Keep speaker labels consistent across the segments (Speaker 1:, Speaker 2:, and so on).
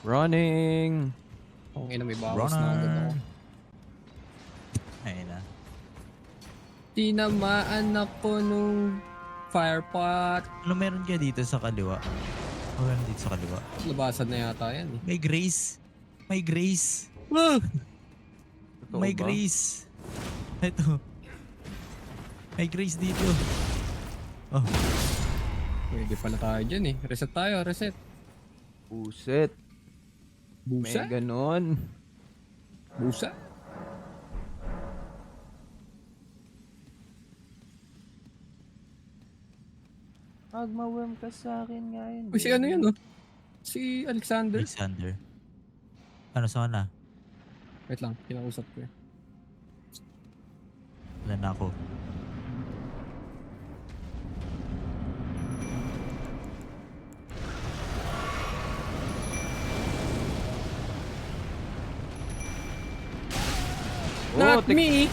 Speaker 1: Running!
Speaker 2: Kung ina may bawas na agad ako.
Speaker 3: Ayun na.
Speaker 2: Tinamaan ako nung firepot.
Speaker 3: Ano meron ka dito sa kaliwa? Ano meron dito sa kaliwa?
Speaker 2: Labasan na yata yan eh.
Speaker 3: May Grace. May Grace.
Speaker 1: Totoo
Speaker 3: May
Speaker 1: ba?
Speaker 3: Grace. Ito. May Grace dito. Oh.
Speaker 2: Pwede pala tayo dyan eh. Reset tayo, reset.
Speaker 1: Buset. May
Speaker 2: Busa?
Speaker 1: ganon.
Speaker 2: Busa?
Speaker 1: Magmawam ka sa akin ngayon.
Speaker 2: Uy, si ano yun oh? Si Alexander.
Speaker 3: Alexander. Ano sa na?
Speaker 2: Wait lang, kinausap ko eh.
Speaker 3: Wala na ako.
Speaker 2: Not me!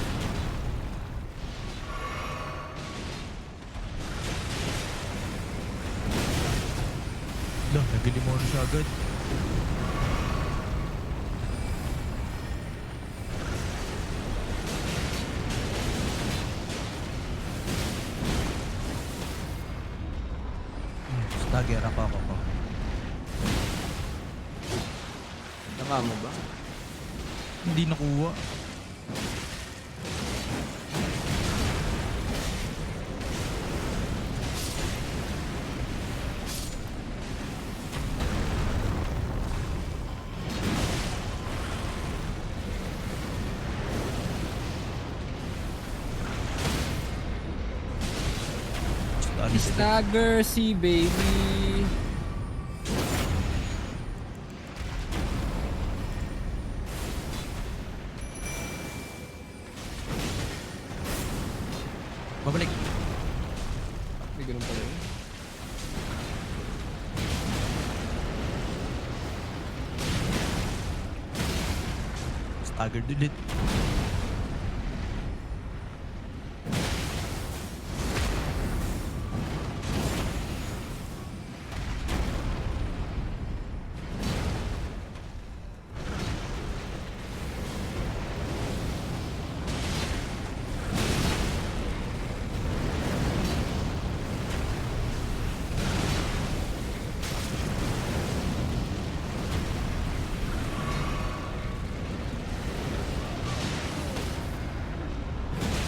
Speaker 3: Lah, nagalimuan na siya agad. Stagger ako.
Speaker 1: Tama mo ba?
Speaker 3: Hindi nakuha.
Speaker 2: Stagger si baby.
Speaker 3: Babalik.
Speaker 2: May ganun pala yun.
Speaker 3: Staggered ulit.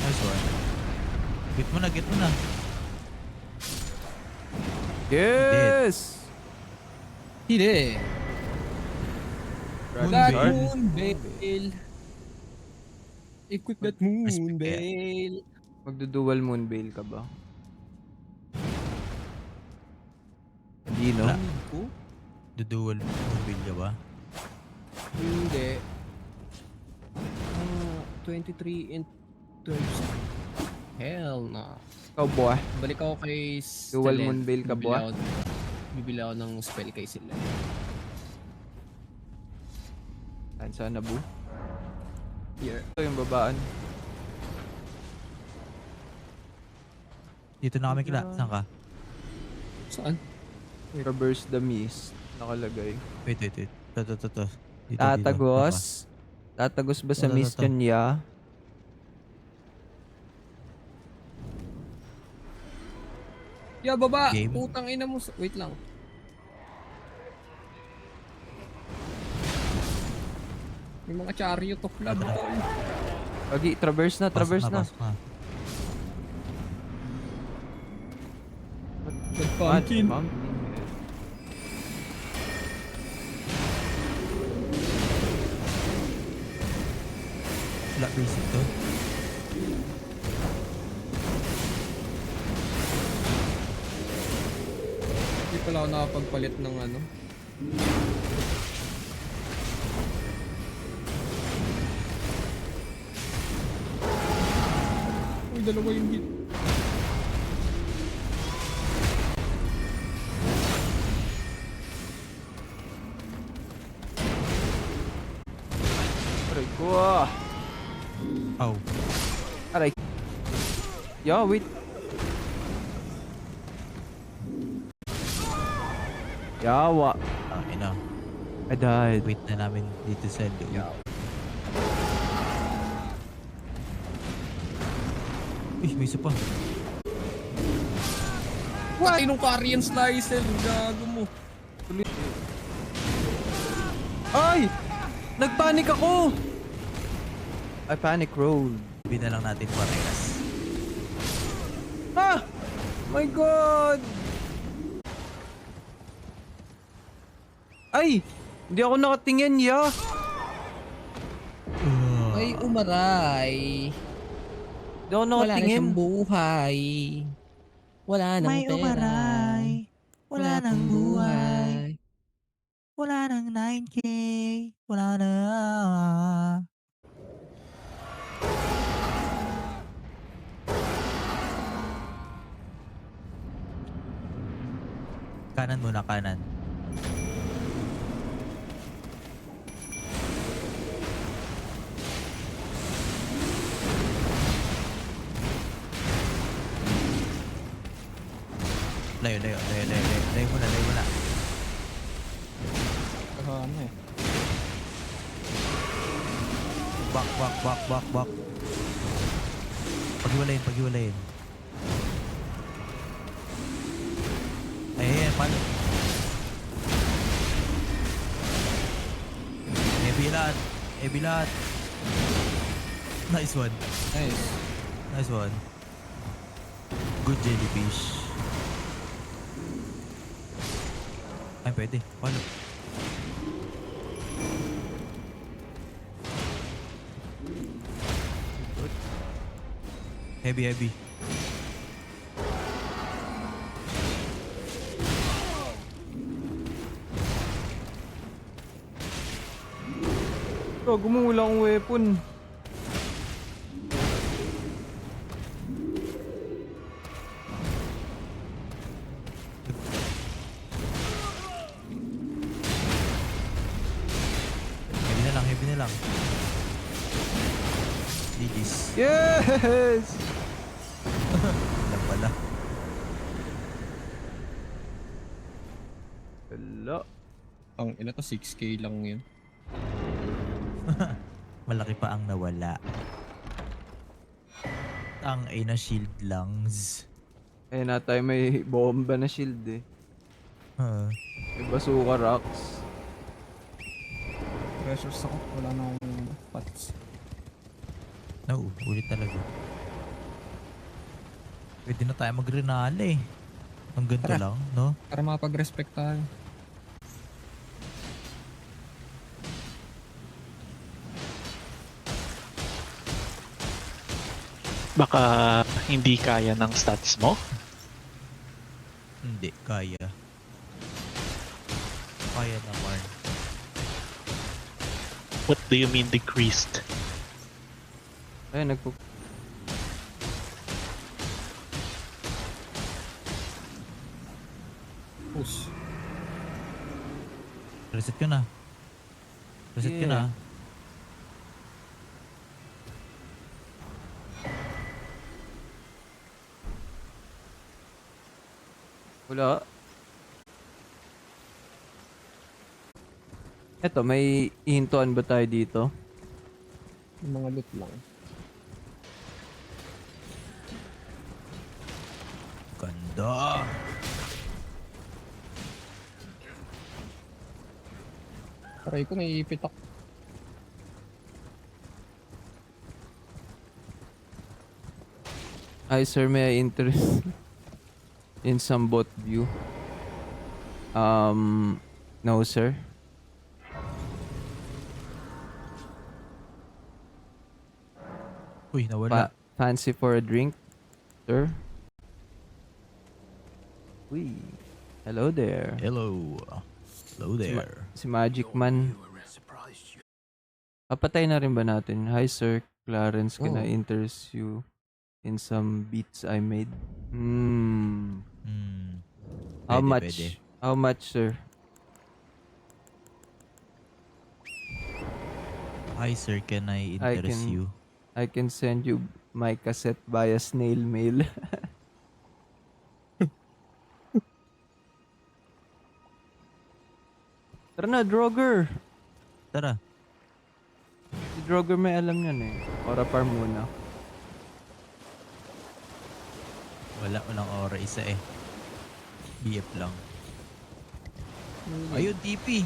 Speaker 3: Nice one. Get mo na.
Speaker 1: Yes!
Speaker 2: Hindi.
Speaker 1: Moon
Speaker 2: That
Speaker 1: Bale.
Speaker 2: moon bale. Equip that moon bale.
Speaker 1: Magdudual moonveil ka ba? Hindi, no?
Speaker 3: Wala.
Speaker 2: Ko?
Speaker 3: Dudual mobile ka ba?
Speaker 2: Hindi. 23 and 12. Hell no.
Speaker 1: Ikaw, boy.
Speaker 2: Balik ako kay
Speaker 1: Dual
Speaker 2: Stellan.
Speaker 1: moonveil ka
Speaker 2: Bibili
Speaker 1: ba?
Speaker 2: Bibili ako ng spell kay sila.
Speaker 1: Saan sana, bu?
Speaker 2: Here.
Speaker 1: Ito yung babaan.
Speaker 3: Dito na kami kila. Saan ka?
Speaker 2: Saan?
Speaker 1: Traverse the mist. Nakalagay.
Speaker 3: Wait. Ito. Dito,
Speaker 1: Tatagos? Tatagos ba sa
Speaker 3: Ito.
Speaker 1: mist yun, ya?
Speaker 2: Yeah, baba!
Speaker 3: Game.
Speaker 2: Putang ina mo. Wait lang. May mga chariot of love.
Speaker 1: Pagi, traverse na.
Speaker 3: Pasok na.
Speaker 2: Good pumpkin.
Speaker 3: Wala basic to.
Speaker 2: Hindi pala ako nakapagpalit ng ano. Uy, dalawa yung hit.
Speaker 1: Aray ko ah.
Speaker 3: Oh.
Speaker 1: Aray. Yeah, wait. Yawa.
Speaker 3: Ina.
Speaker 1: I died.
Speaker 3: Wait na namin dito sa loob.
Speaker 2: Yeah.
Speaker 3: Uy, may isa pa.
Speaker 2: Patay nung Carrion Slicer. Gago mo.
Speaker 1: Ay! Nagpanic ako! I panic roll.
Speaker 3: Sabihin na lang natin parehas.
Speaker 1: Ah! My God! Ay! Hindi ako nakatingin, ya!
Speaker 2: Ay, umaray.
Speaker 1: Hindi ako nakatingin.
Speaker 2: buhay. Wala
Speaker 3: May umaray. Wala nang buhay. Wala nang 9K. Wala na. Kanan muna, kanan. Layo, layo, layo, layo, layo. Layo muna, layo muna.
Speaker 2: Ano eh.
Speaker 3: Back, back, back, back, back. Paghiwalayin, paghiwalayin. Ayan, paano? Ebilat. Ebilat. Nice one.
Speaker 2: Nice.
Speaker 3: Nice one. Good jellyfish. Ay, pwede. Paano? Heavy, heavy.
Speaker 1: Bro, gumula akong weapon.
Speaker 3: Heavy na lang, heavy na lang. GG's.
Speaker 1: Yes!
Speaker 3: Lang pala.
Speaker 1: Wala.
Speaker 2: Ang ina to, 6K lang yun.
Speaker 3: Malaki pa ang nawala. Ang ina shield lungs.
Speaker 1: Ayun na tayo may bomba na shield eh.
Speaker 3: Huh.
Speaker 1: May bazooka rocks.
Speaker 2: Pressures ako. Wala na akong pots.
Speaker 3: No, ulit talaga. Pwede na tayo mag-renale eh. Ang ganito
Speaker 2: Tara.
Speaker 3: lang, no?
Speaker 2: Para makapag-respect tayo.
Speaker 4: Baka hindi kaya ng stats mo?
Speaker 3: Hindi, kaya. Kaya naman.
Speaker 4: What do you mean decreased?
Speaker 1: Ayun, nagpo...
Speaker 2: Push.
Speaker 3: Reset ko na. Reset ko na.
Speaker 1: Yeah. Wala. Eto, may ihintuan ba tayo dito?
Speaker 2: Yung mga loot lang.
Speaker 3: Ganda.
Speaker 2: Aray ko, naiipit ako.
Speaker 1: Hi sir, may I interest in some bot view? No sir.
Speaker 3: Uy, nawala.
Speaker 1: Fancy for a drink, sir? Uy, hello there.
Speaker 3: Hello. Hello there.
Speaker 1: Si Magic Man. Papatay na rin ba natin? Hi sir, Clarence, can I
Speaker 2: Oh.
Speaker 1: interest you in some beats I made? Hmm.
Speaker 3: Hmm.
Speaker 1: How
Speaker 3: Pwede,
Speaker 1: much?
Speaker 3: pwede.
Speaker 1: How much, sir?
Speaker 3: Hi sir, can I interest
Speaker 1: can-
Speaker 3: you?
Speaker 1: I can send you my cassette via snail mail. Tara Tara na, Draugr.
Speaker 3: Tara.
Speaker 1: Si Draugr may alam yan eh. Aura farm muna.
Speaker 3: Walang aura isa eh. BF lang. Ayun, TP.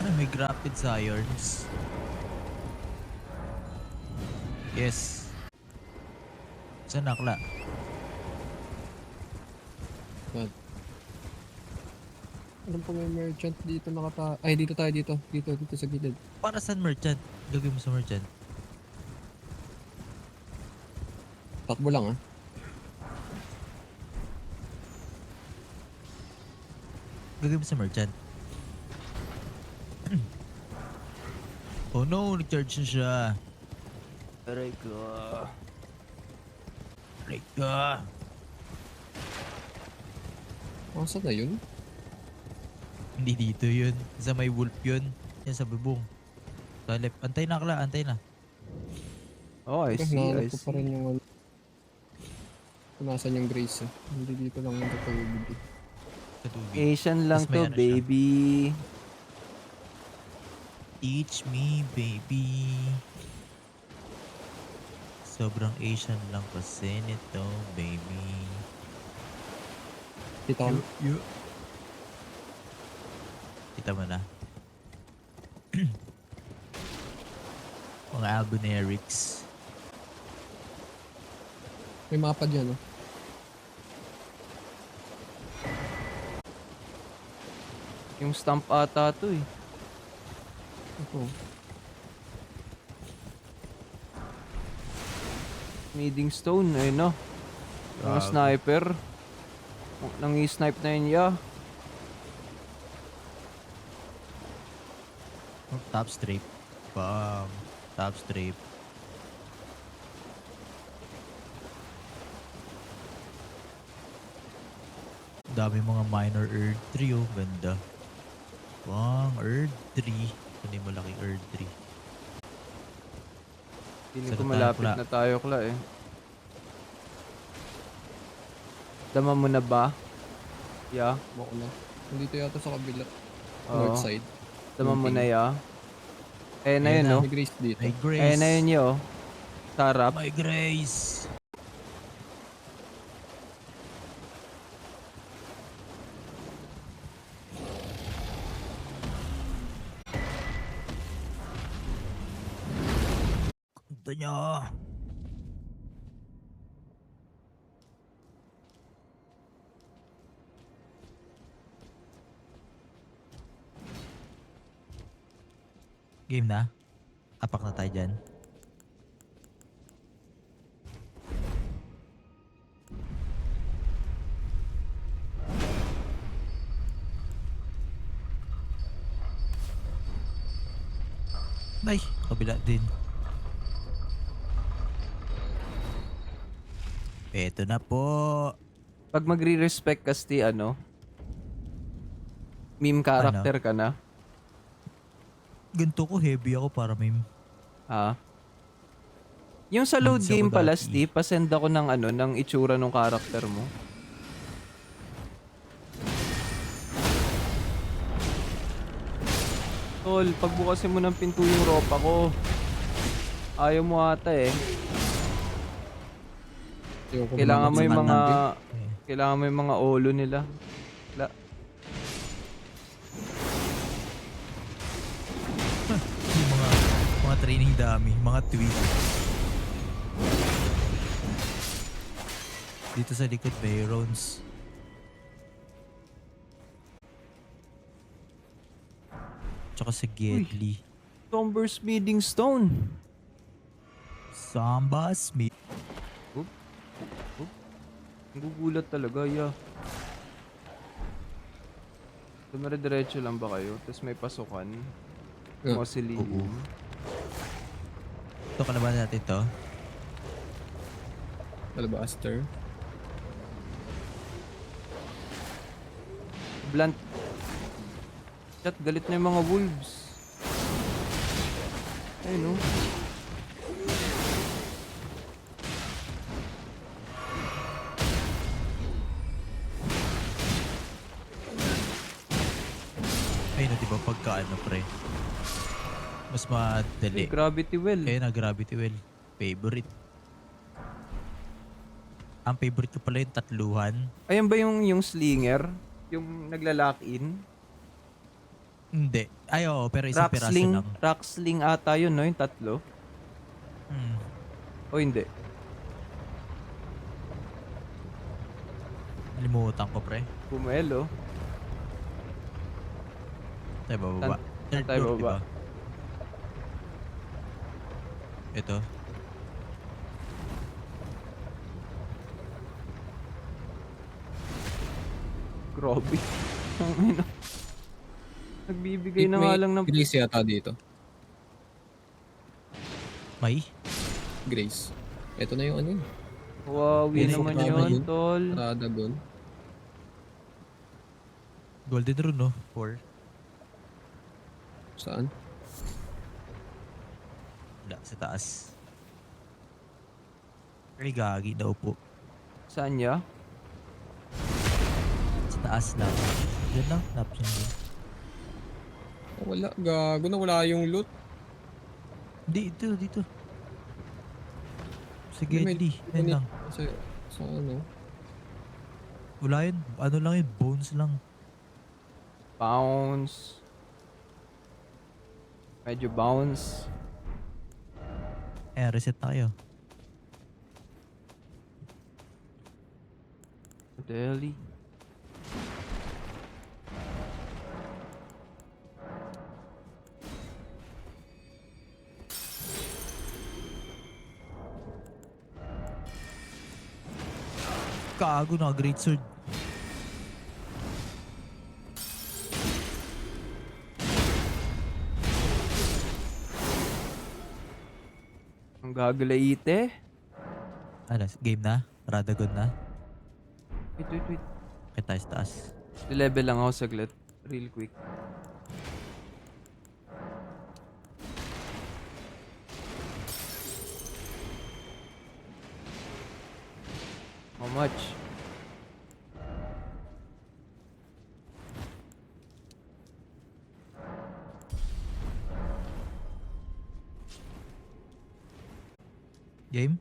Speaker 3: Ano, may Grapid Sirens. Yes. Saan nakla?
Speaker 2: Alam ko may merchant dito Ay, dito tayo dito. Dito sa gilid.
Speaker 3: Para saan merchant? Gagawin mo sa merchant.
Speaker 2: Takbo lang ah.
Speaker 3: Gagawin mo sa merchant. Oh no, nag-charge na siya.
Speaker 1: Aray ko.
Speaker 3: Like ka.
Speaker 2: Oh, saan na yun?
Speaker 3: Hindi dito yun. Sa may wolf yun. Yan sa bubong. Sa left. Antay na Kla, antay na.
Speaker 1: Oh, I see, I
Speaker 2: Nahanap ko pa
Speaker 1: see.
Speaker 2: rin yung kung nasan yung Grace eh. Hindi dito lang yung tutulog eh.
Speaker 3: Sa tubig.
Speaker 1: Asian lang
Speaker 3: Tas may
Speaker 1: to,
Speaker 3: ano siya.
Speaker 1: baby.
Speaker 3: Teach me, baby. Sobrang Asian lang kasi nito, baby.
Speaker 2: Kita ko.
Speaker 3: Kita mo na. Mga Albonerics.
Speaker 2: May mapa dyan oh.
Speaker 1: Yung stamp ata to eh.
Speaker 2: Ito.
Speaker 1: Smithing stone, ayun no. Mga
Speaker 3: Grabe.
Speaker 1: sniper. Nang-i-snipe na yun, yeah.
Speaker 3: Top strip. Bam. Top strip. Dami mga minor Earth 3 oh. Ganda. Bang, Earth 3. Ano yung malaking Earth 3?
Speaker 1: Feeling
Speaker 3: Sa
Speaker 1: ko
Speaker 3: tayo,
Speaker 1: malapit
Speaker 3: Kla.
Speaker 1: na tayo, Kla eh. Dama mo na ba? Yeah.
Speaker 2: Bako na. Nandito yata sa kabila.
Speaker 1: Oo.
Speaker 2: North side.
Speaker 1: Dama mo na ya. Eh na
Speaker 3: Ayun
Speaker 1: yun,
Speaker 3: na.
Speaker 1: no?
Speaker 2: May Grace dito.
Speaker 3: My Grace.
Speaker 1: Eh na yun yo. Sarap.
Speaker 3: My Grace. Kanta niya. Game na? Apak na tayo dyan. Ay, kabila din. Eto na po.
Speaker 1: Pag magre-respect kasi ano, meme character ka na.
Speaker 3: Ganito ko, heavy ako para may...
Speaker 1: Ha? Yung sa load
Speaker 3: Minsan ko
Speaker 1: game pala,
Speaker 3: dati.
Speaker 1: Steve, pasend ako ng ano, ng itsura ng character mo. Tol, pagbukasin mo ng pinto yung ropa ko. Ayaw mo ata eh.
Speaker 2: Ayoko
Speaker 1: Kailangan mo yung mga...
Speaker 3: Eh,
Speaker 1: Kailangan mo yung mga olo nila.
Speaker 3: yung mga training dummy, mga tweet. Dito sa likod, Barons. Tsaka sa Gedli.
Speaker 1: Somber Smithing Stone.
Speaker 3: Samba Smith.
Speaker 1: Gugulat talaga, yeah. Dumire-diretso lang ba kayo? Tapos may pasukan.
Speaker 2: Yeah.
Speaker 1: Mausoleum.
Speaker 3: Ito kalaban natin to.
Speaker 2: Alabaster.
Speaker 1: Blunt. Chat, galit na yung mga wolves. Ayun, no?
Speaker 3: Ayun, di ba pagka ano pre, mas madali.
Speaker 1: Gravity well.
Speaker 3: Kaya na gravity well. Favorite. Ang favorite ko pala yung tatluhan.
Speaker 1: Ayan ba yung slinger? Yung nagla-lock in?
Speaker 3: Hindi. Ay, oo, pero isang piraso lang.
Speaker 1: Rock sling ata yun, no? Yung tatlo.
Speaker 3: Hmm.
Speaker 1: O hindi.
Speaker 3: Nalimutan ko, pre.
Speaker 1: Pumelo.
Speaker 3: Tayo bababa. Third
Speaker 1: tayo
Speaker 3: floor,
Speaker 1: bababa?
Speaker 3: diba? Ito.
Speaker 1: Grabe. Ang ina. Nagbibigay na nga lang ng...
Speaker 2: Grace yata dito.
Speaker 3: May?
Speaker 2: Grace. Ito na yung ano yun.
Speaker 1: Huawei
Speaker 3: Yun,
Speaker 1: naman
Speaker 2: Prada
Speaker 1: yun, tol.
Speaker 2: Radagon.
Speaker 3: Golden rune, no? 4.
Speaker 2: Saan?
Speaker 3: Wala, sa taas. Ay, gagi daw po.
Speaker 1: Saan niya?
Speaker 3: Sa taas lang. Yan lang, napsin din.
Speaker 2: Oh, wala. Gago na. Wala yung loot.
Speaker 3: Dito, dito. Sige,
Speaker 2: May-
Speaker 3: Lee. Yan lang.
Speaker 2: Sa ano?
Speaker 3: Wala yun. Ano lang yun, bones lang.
Speaker 1: Bounce. Medyo bounce.
Speaker 3: Reset tayo.
Speaker 1: Delhi.
Speaker 3: Kago na, great sword.
Speaker 1: Ang gagalaite.
Speaker 3: Ano, game na? Radagon na?
Speaker 1: Wait.
Speaker 3: Kaya tayo sa taas.
Speaker 1: Level lang ako saglit. Real quick. How much?
Speaker 3: Game?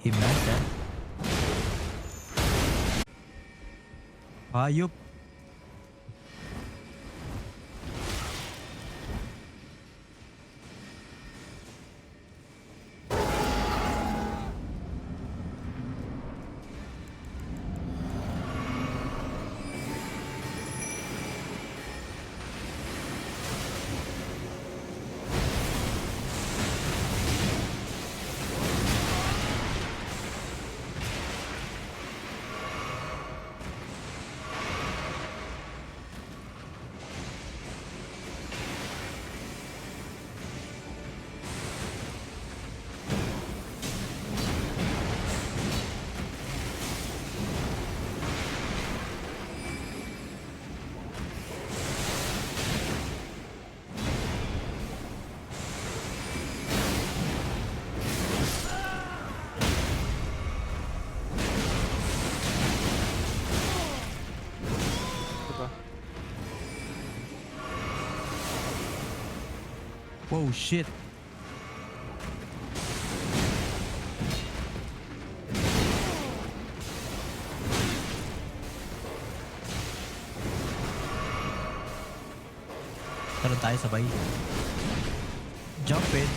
Speaker 3: Game na siya. Hayop.
Speaker 1: Ito pa.
Speaker 3: Wow, shit. Talon tayo sabay. Jump in.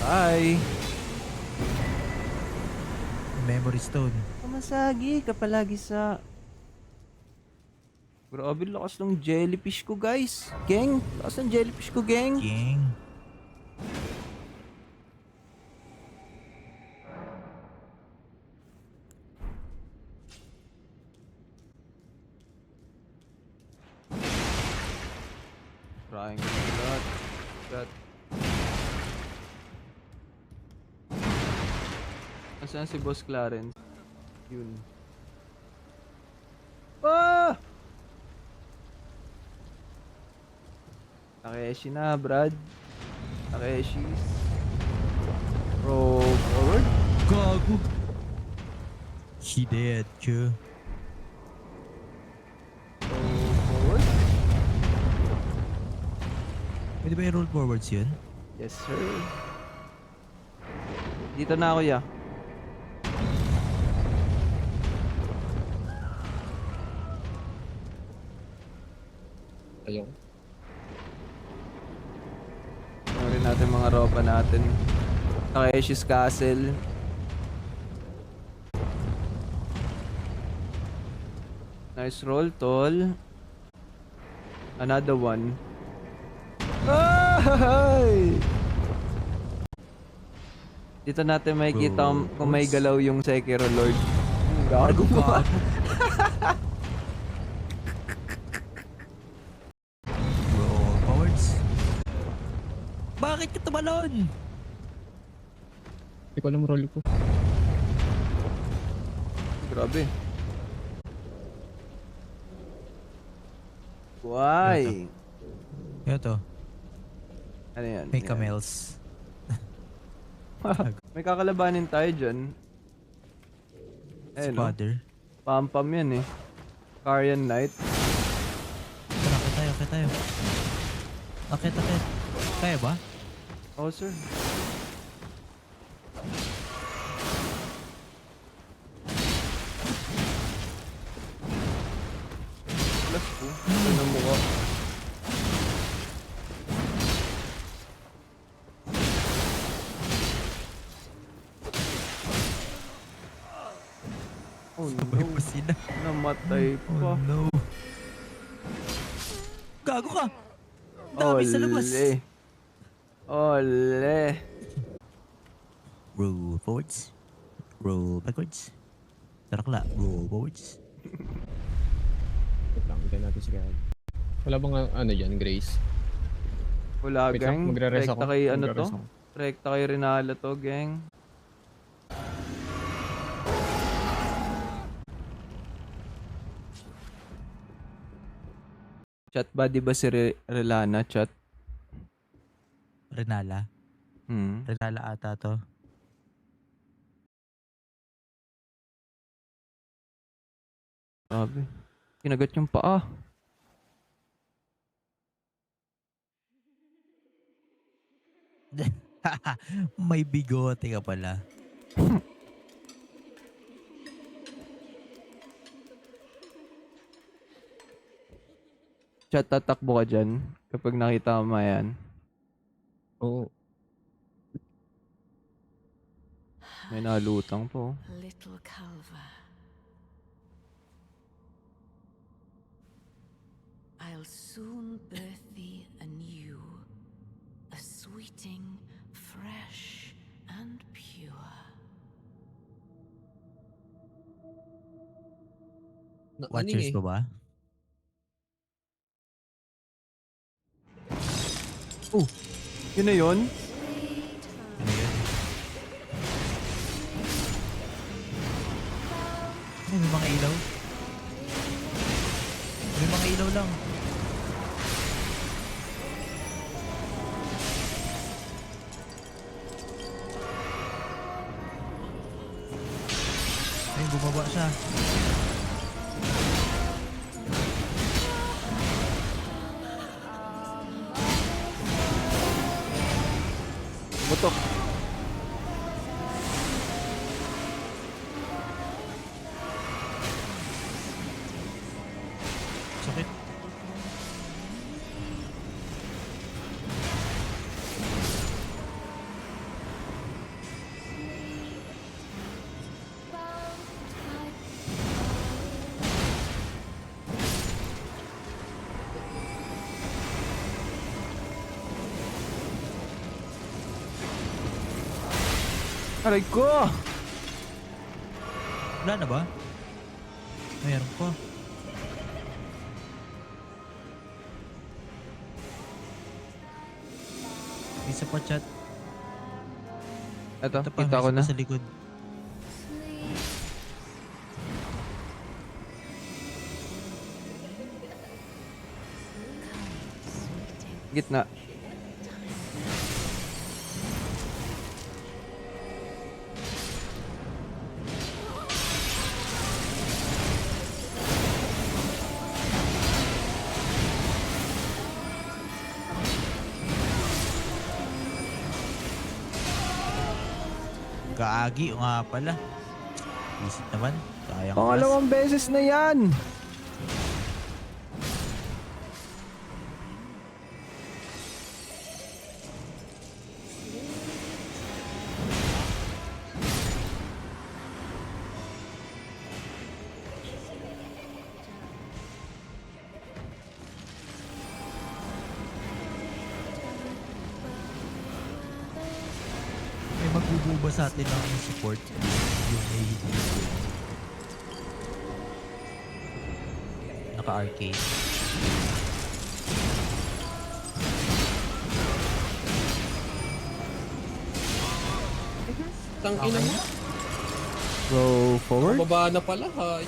Speaker 1: Bye!
Speaker 3: Memory stone.
Speaker 1: Pumasagi ka palagi sa... Grabe, lakas ng jellyfish ko, guys. Gang, lakas ng jellyfish ko, gang.
Speaker 3: King.
Speaker 1: Trying that. Asan si Boss Clarence? Yun. Ah! Takeshi na, Brad. Takeshi.
Speaker 3: Shidechu.
Speaker 1: So, forward.
Speaker 3: Pwede ba i-roll forwards yun?
Speaker 1: Yes, sir. Dito na ako, ya.
Speaker 2: Ayun.
Speaker 1: Rin natin mga ropa natin. Takeshi's Castle. Nice roll, tol. Another one. Ay! Dito natin makikita kung may galaw yung Sekiro Lord. Gago ba?
Speaker 3: Roll forwards. Bakit ka tumalon?
Speaker 2: Hindi ko alam roll ko.
Speaker 1: Grabe. Why?
Speaker 3: Ito,
Speaker 1: Ano yan?
Speaker 3: may
Speaker 1: Yan.
Speaker 3: camels.
Speaker 1: May kakalabanin tayo dyan. Eh, no?
Speaker 3: Spotter.
Speaker 1: Pam-pam yan eh. Carian Knight.
Speaker 3: Tara, akit tayo. Akit. Kaya ba?
Speaker 1: Oh, sir. Plus 2. Ano mo ka? Oh
Speaker 3: Sabay
Speaker 1: no.
Speaker 3: pa sila.
Speaker 1: Namatay pa.
Speaker 3: Oh no. Gago ka! Dami sa labas.
Speaker 1: Ole.
Speaker 3: Roll forwards. Roll backwards. Tarakla. Roll forwards.
Speaker 2: Wait lang, hintayin natin si Gab. Wala bang ano dyan, Grace?
Speaker 1: Wala,
Speaker 2: Wait lang,
Speaker 1: gang.
Speaker 2: magre-rest
Speaker 1: Rekta
Speaker 2: ako.
Speaker 1: kay ano to?
Speaker 2: Magre-rest ako.
Speaker 1: Rekta kay Rinala to, gang. Chat ba? Di ba si Relana? Chat?
Speaker 3: Renala.
Speaker 1: Hmm.
Speaker 3: Renala ata to.
Speaker 1: Grabe. Kinagat yung paa.
Speaker 3: May bigote ka pala.
Speaker 1: Chat, tatakbo ka dyan kapag nakita mo yan.
Speaker 2: Oo.
Speaker 1: May nalutang po.
Speaker 5: Little Calva. I'll soon birth thee anew, a sweeting, fresh and pure.
Speaker 3: Watchers
Speaker 2: Ano
Speaker 3: pa ba?
Speaker 1: Oh! Yun na yun?
Speaker 3: Ano yun? Ay, may mga ilaw. May mga ilaw lang. Ay, bumaba siya.
Speaker 1: Butok.
Speaker 3: Sakit.
Speaker 1: Aray ko!
Speaker 3: Wala na ba? Mayroon pa. Isa pa chat.
Speaker 1: Eto,
Speaker 3: Ito pa,
Speaker 1: kita ko
Speaker 3: isa pa
Speaker 1: na.
Speaker 3: sa likod.
Speaker 1: Gitna.
Speaker 3: Kaagi, o nga pala. Visit naman. Sayang class.
Speaker 1: Pangalawang beses na yan.
Speaker 3: May magbububa sa atin ng support. Yung AD. Naka-arcade.
Speaker 2: Tangina mo.
Speaker 1: Go forward.
Speaker 2: Baba na pala. Hay.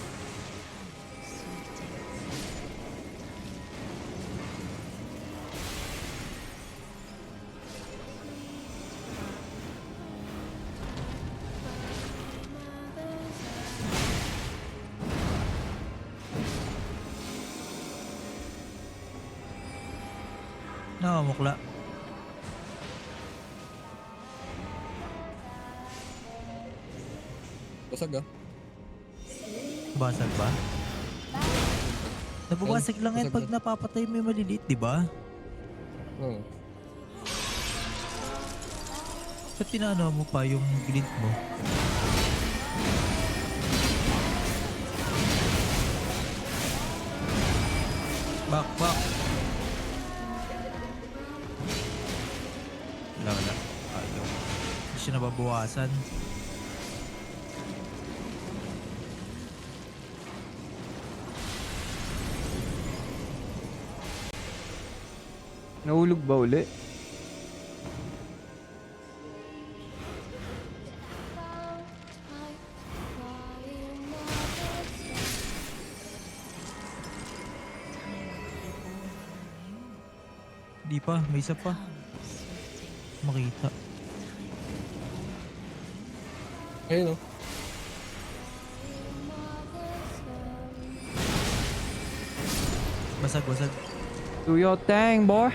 Speaker 3: Nakamukla.
Speaker 2: Basag ah.
Speaker 3: Basag ba? Nababasag lang yan
Speaker 2: Basag
Speaker 3: pag
Speaker 2: na.
Speaker 3: napapatay mo yung maliliit, di ba?
Speaker 2: Oo.
Speaker 3: Ba't tinano mo pa yung glint mo? Back, back. Wala. Ayaw. Hindi siya nababawasan.
Speaker 1: Nahulog ba uli?
Speaker 3: Di pa, may isa pa. Makita.
Speaker 2: Ayun oh.
Speaker 3: Basag, basag.
Speaker 1: Do your thing, boy.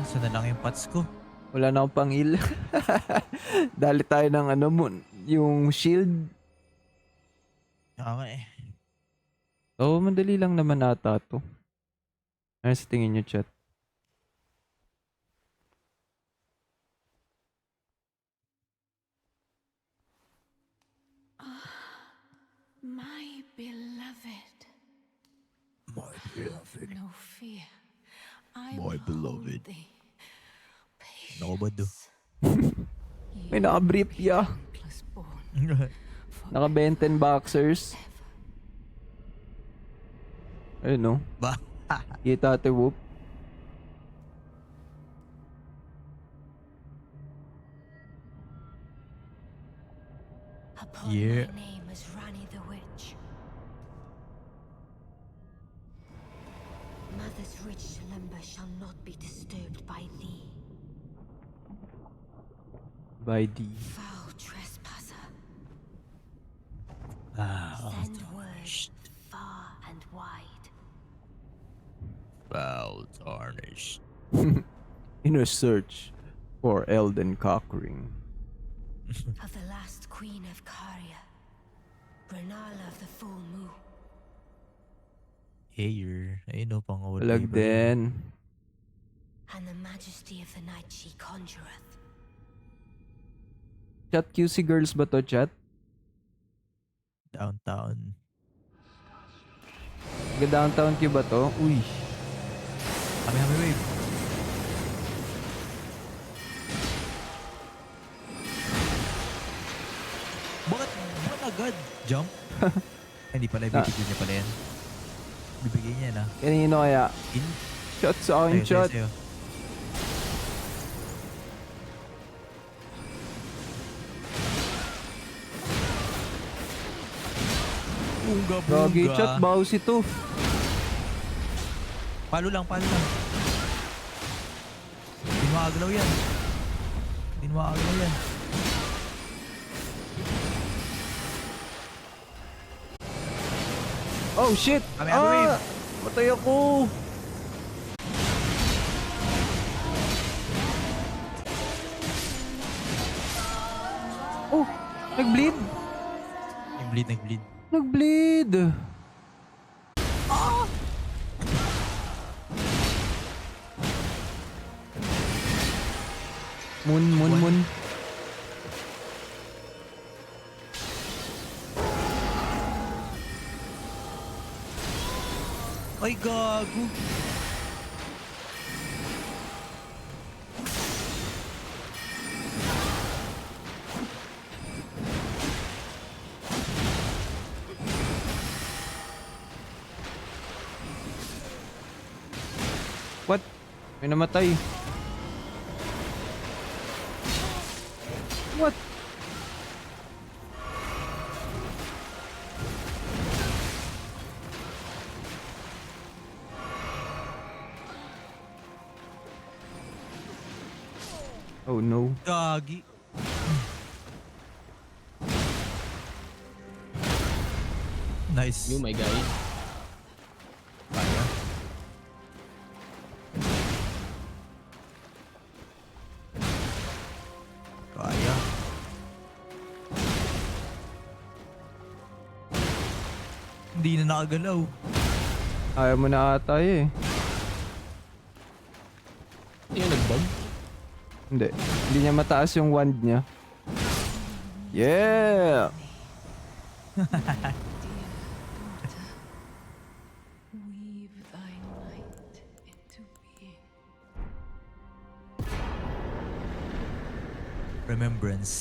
Speaker 3: Saan na lang yung pots ko?
Speaker 1: Wala na akong pang-heal. Dali tayo ng ano mo, yung shield.
Speaker 3: Okay eh.
Speaker 1: Oo, madali lang naman ata to. Ano sa tingin nyo, chat?
Speaker 5: My beloved.
Speaker 3: My beloved.
Speaker 5: No fear. I
Speaker 3: My
Speaker 5: will
Speaker 3: beloved.
Speaker 5: hold thee.
Speaker 3: Nakabado.
Speaker 1: May naka-brief ya.
Speaker 5: Plus born.
Speaker 1: Naka-Benten boxers. Ayun no.
Speaker 3: Ba?
Speaker 1: Kita ate whoop.
Speaker 5: Upon
Speaker 3: Yeah.
Speaker 5: my name as Rani the Witch. Mother's rich slumber shall not be disturbed by thee,
Speaker 1: By D.
Speaker 5: foul trespasser.
Speaker 3: Foul
Speaker 5: Send word
Speaker 3: tarnished.
Speaker 5: far and wide.
Speaker 3: Foul tarnished.
Speaker 1: In a search for Elden Cockring.
Speaker 5: Of the last queen of Caria, Brenala of the full moon.
Speaker 3: Ayer. Ayun o, pang old
Speaker 1: Walag
Speaker 3: labor.
Speaker 1: din.
Speaker 5: And the majesty of the night she conjureth.
Speaker 1: Chat QC girls ba to, chat?
Speaker 3: Downtown.
Speaker 1: Downtown Q ba to? Uy.
Speaker 3: Kami wave. Bakit agad? Jump? Ay, hindi pala, ibibigay niya pala yan. Bibigay niya na.
Speaker 1: Kanino kaya?
Speaker 3: In?
Speaker 1: Shot sa akin,
Speaker 3: Sa'yo,
Speaker 1: shot.
Speaker 3: sa'yo. Bunga, bunga.
Speaker 1: Gagi chat, bawas ito.
Speaker 3: Palo lang, palo lang. Hindi makagalaw yan. Hindi makagalaw yan.
Speaker 1: Oh shit!
Speaker 3: Kami wave.
Speaker 1: Matay ako! Oh! Nag-bleed!
Speaker 3: Nag-bleed.
Speaker 1: Nag-bleed! Moon.
Speaker 3: Ay, gago.
Speaker 1: What? May namatay. What? Oh no.
Speaker 3: Gagi. Nice.
Speaker 2: You, my guy.
Speaker 3: Kaya. Kaya. Hindi na nakagalaw.
Speaker 1: Ayaw mo na ata eh.
Speaker 2: Yan, nag-bug.
Speaker 1: Hindi. Hindi niya mataas yung wand niya. Yeah!
Speaker 5: Weave thy light into being.
Speaker 3: Remembrance.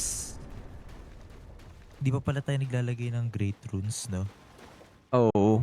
Speaker 3: Di pa pala tayo naglalagay ng great runes, no?
Speaker 1: Oo.